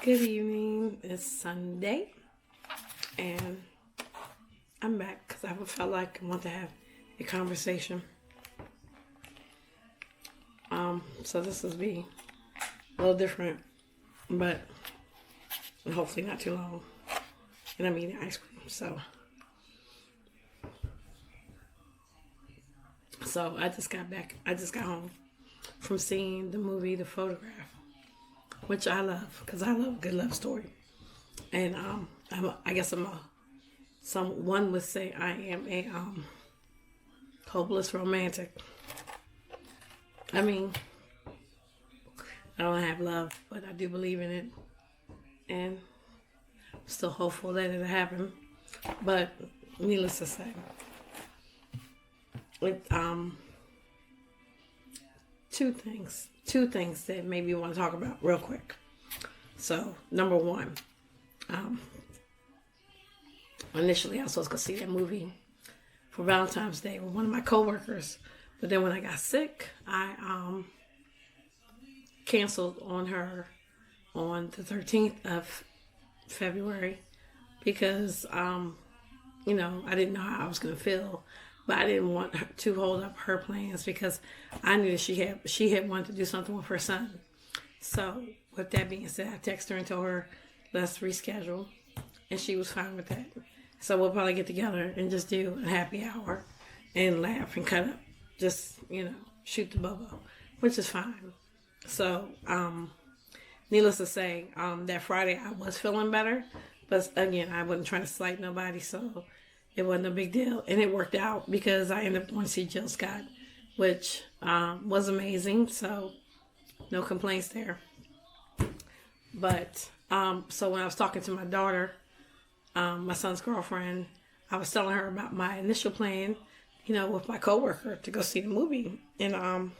Good evening. It's Sunday, and I'm back because I felt like I want to have a conversation. So this will be a little different, but hopefully not too long. And I'm eating ice cream, so I just got back. I just got home from seeing the movie The Photograph, which I love because I love a good love story. And I guess someone would say I am a hopeless romantic. I mean, I don't have love, but I do believe in it, and I'm still hopeful that it'll happen. But needless to say, it two things that maybe you want to talk about real quick. So number one, initially I was supposed to go see that movie for Valentine's Day with one of my coworkers, but then when I got sick, I canceled on her on the 13th of February because I didn't know how I was going to feel, but I didn't want her to hold up her plans because I knew that she had wanted to do something with her son. So with that being said, I texted her and told her let's reschedule, and she was fine with that. So we'll probably get together and just do a happy hour and laugh and cut up, just shoot the bubble, which is fine. So needless to say, that Friday I was feeling better, but again I wasn't trying to slight nobody, so it wasn't a big deal, and it worked out because I ended up going to see Jill Scott, which was amazing. So no complaints there. But so when I was talking to my daughter, my son's girlfriend, I was telling her about my initial plan, with my coworker to go see the movie, and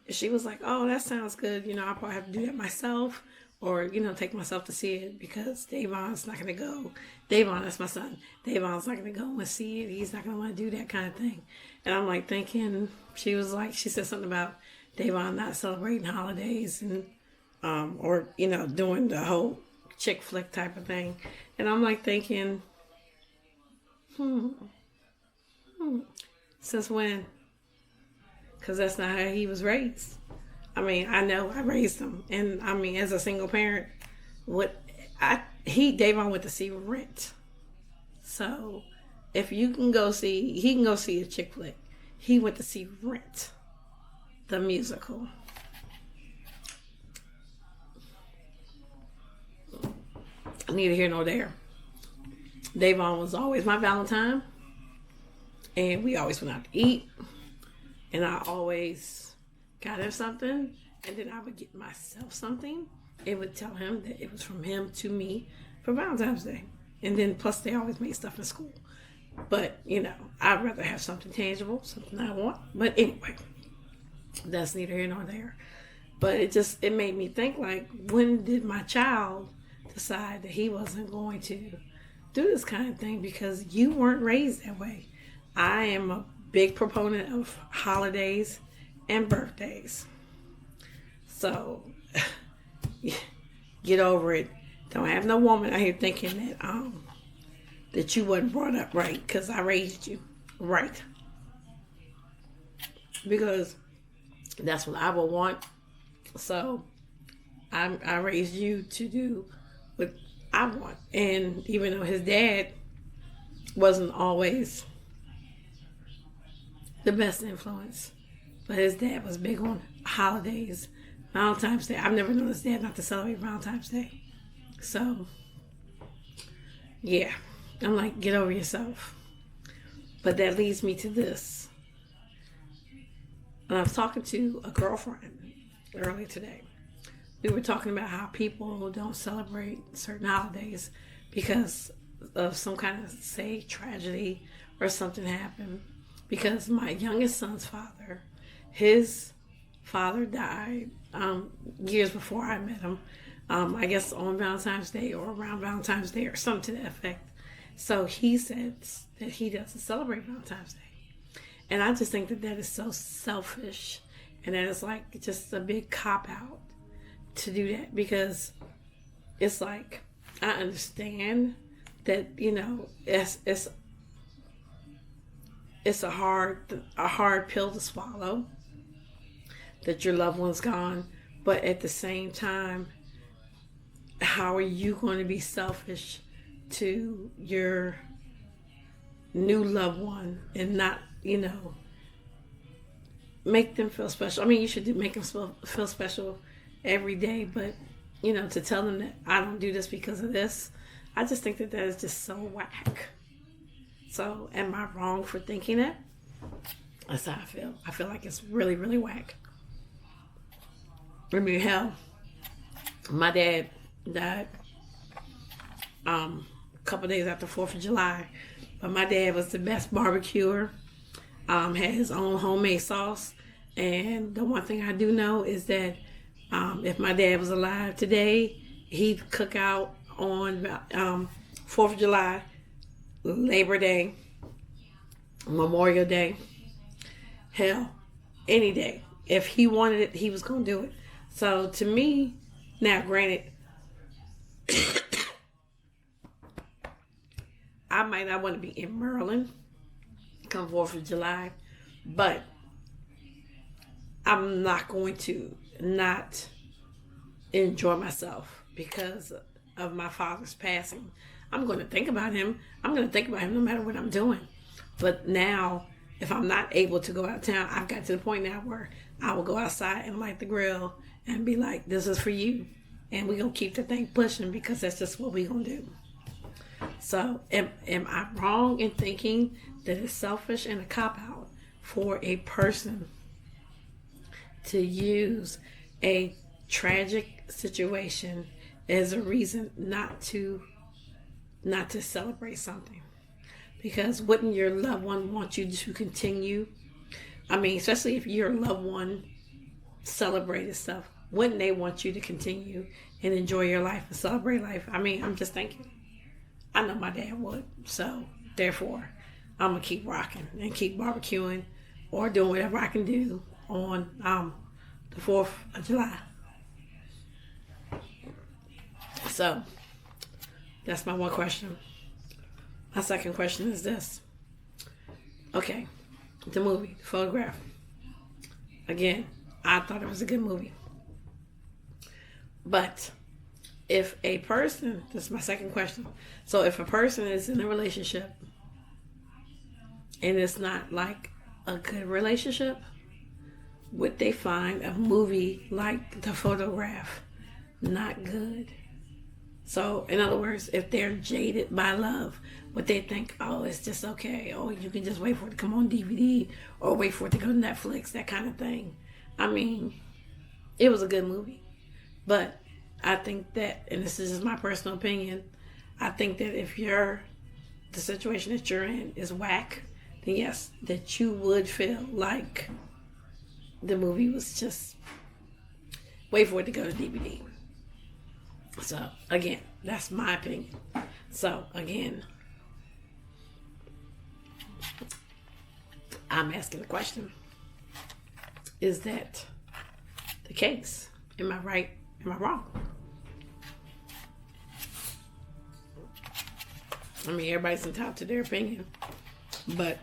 she was like, "Oh, that sounds good. I'll probably have to do that myself, or take myself to see it because Davon's not gonna go. Davon, that's my son. Davon's not gonna go and see it. He's not gonna want to do that kind of thing." And I'm like thinking, she said something about Davon not celebrating holidays and or doing the whole chick flick type of thing, and I'm like thinking, since when? Because that's not how he was raised. I mean, I know I raised him, and I mean, as a single parent, Davon went to see Rent. So, if he can go see a chick flick. He went to see Rent, the musical. Neither here nor there. Davon was always my Valentine, and we always went out to eat, and I always got him something, and then I would get myself something. It would tell him that it was from him to me for Valentine's Day. And then plus they always made stuff in school. But, I'd rather have something tangible, something I want. But anyway, that's neither here nor there. But it made me think, like, when did my child decide that he wasn't going to do this kind of thing? Because you weren't raised that way. I am a big proponent of holidays and birthdays. So, get over it. Don't have no woman out here thinking that you wasn't brought up right because I raised you right. Because that's what I would want. So, I raised you to do what I want. And even though his dad wasn't always the best influence, but his dad was big on holidays, Valentine's Day. I've never known his dad not to celebrate Valentine's Day. So, yeah, I'm like, get over yourself. But that leads me to this. And I was talking to a girlfriend earlier today. We were talking about how people don't celebrate certain holidays because of some kind of, say, tragedy or something happened. Because my youngest son's father, his father died years before I met him. I guess on Valentine's Day or around Valentine's Day or something to that effect. So he says that he doesn't celebrate Valentine's Day. And I just think that is so selfish. And that is like just a big cop-out to do that. Because it's like I understand that, you know, it's a hard pill to swallow that your loved one's gone, but at the same time, how are you going to be selfish to your new loved one and not, you know, make them feel special? I mean, you should make them feel special every day, but, you know, to tell them that I don't do this because of this, I just think that is just so whack. So, am I wrong for thinking it? That's how I feel. I feel like it's really, really whack. I mean, hell, my dad died a couple days after 4th of July. But my dad was the best barbecuer, had his own homemade sauce. And the one thing I do know is that if my dad was alive today, he'd cook out on 4th of July, Labor Day, Memorial Day, hell, any day. If he wanted it, he was going to do it. So to me, now granted, I might not want to be in Maryland come 4th of July, but I'm not going to not enjoy myself because of my father's passing. I'm going to think about him. I'm going to think about him no matter what I'm doing. But now, if I'm not able to go out of town, I've got to the point now where I will go outside and light the grill and be like, this is for you. And we're going to keep the thing pushing because that's just what we're going to do. So, am I wrong in thinking that it's selfish and a cop-out for a person to use a tragic situation as a reason not to celebrate something? Because wouldn't your loved one want you to continue? I mean, especially if your loved one celebrated stuff, wouldn't they want you to continue and enjoy your life and celebrate life? I mean, I'm just thinking. I know my dad would. So, therefore, I'm going to keep rocking and keep barbecuing or doing whatever I can do on the 4th of July. So, that's my one question. My second question is this. Okay, the movie, The Photograph. Again, I thought it was a good movie. But if a person, this is my second question. So if a person is in a relationship and it's not like a good relationship, would they find a movie like The Photograph not good? So, in other words, if they're jaded by love, would they think, oh, it's just okay. Oh, you can just wait for it to come on DVD or wait for it to go to Netflix, that kind of thing. I mean, it was a good movie. But I think that, and this is just my personal opinion, I think that if the situation that you're in is whack, then yes, that you would feel like the movie was just wait for it to go to DVD. So, again, that's my opinion. So, again, I'm asking the question, is that the case? Am I right? Am I wrong? I mean, everybody's entitled to their opinion, but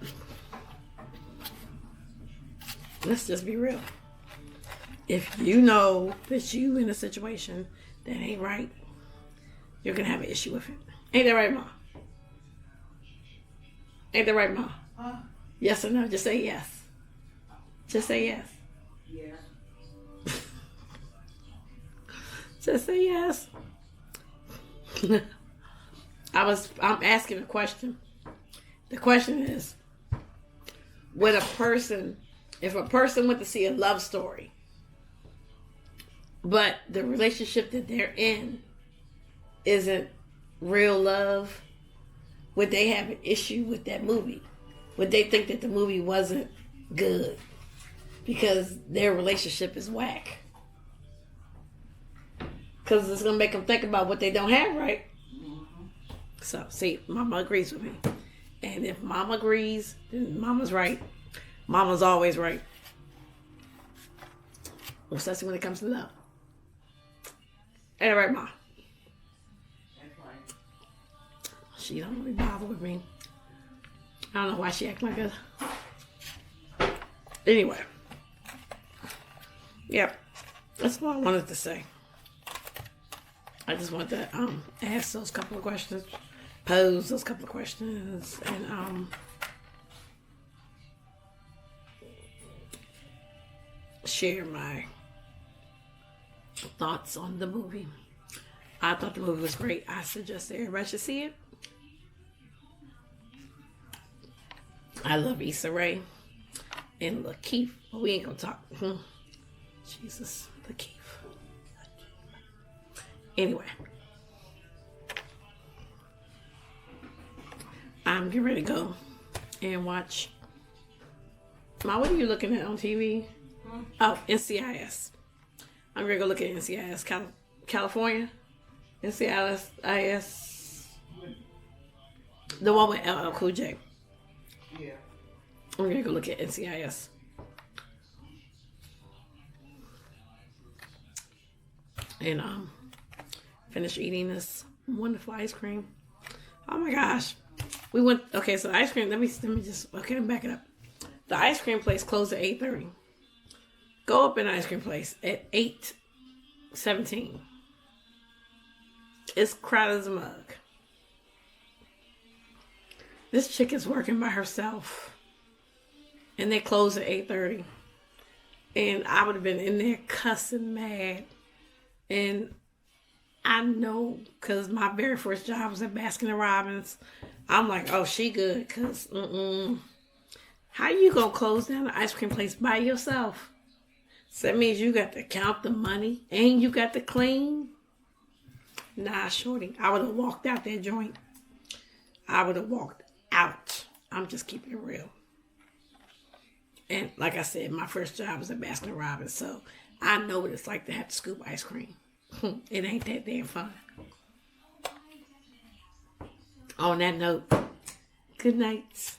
let's just be real. If you know that you in a situation that ain't right, you're gonna have an issue with it. Ain't that right, Ma? Ain't that right, Ma? Huh? Yes or no? Just say yes. Just say yes. Yeah. Just say yes. I'm asking a question. The question is, if a person went to see a love story, but the relationship that they're in isn't real love, would they have an issue with that movie? Would they think that the movie wasn't good because their relationship is whack? Because it's going to make them think about what they don't have, right? So, see, Mama agrees with me. And if Mama agrees, then Mama's right. Mama's always right. Especially when it comes to love. Ain't that right, Ma? She don't really bother with me. I don't know why she act like that. Anyway. Yep. That's what I wanted to say. I just wanted to ask those couple of questions. Pose those couple of questions. And share my thoughts on the movie. I thought the movie was great. I suggest everybody should see it. I love Issa Rae and Lakeith. But we ain't gonna talk. Jesus, Lakeith. Anyway, I'm getting ready to go and watch. Ma, what are you looking at on TV? Oh, NCIS. I'm gonna go look at NCIS California. NCIS. The one with LL Cool J. Yeah. I'm gonna go look at NCIS. And finish eating this wonderful ice cream. Oh my gosh. We went, okay, so the ice cream, let me just, okay, let me back it up. The ice cream place closed at 8:30. Go up in the ice cream place at 8:17. It's crowded as a mug. This chick is working by herself. And they closed at 8:30. And I would have been in there cussing mad. And I know, because my very first job was at Baskin & Robbins. I'm like, oh, she good, because, how you going to close down the ice cream place by yourself? So that means you got to count the money, and you got to clean? Nah, shorty. I would have walked out that joint. I would have walked out. I'm just keeping it real. And like I said, my first job was at Baskin & Robbins, so I know what it's like to have to scoop ice cream. It ain't that damn fun. On that note, good night.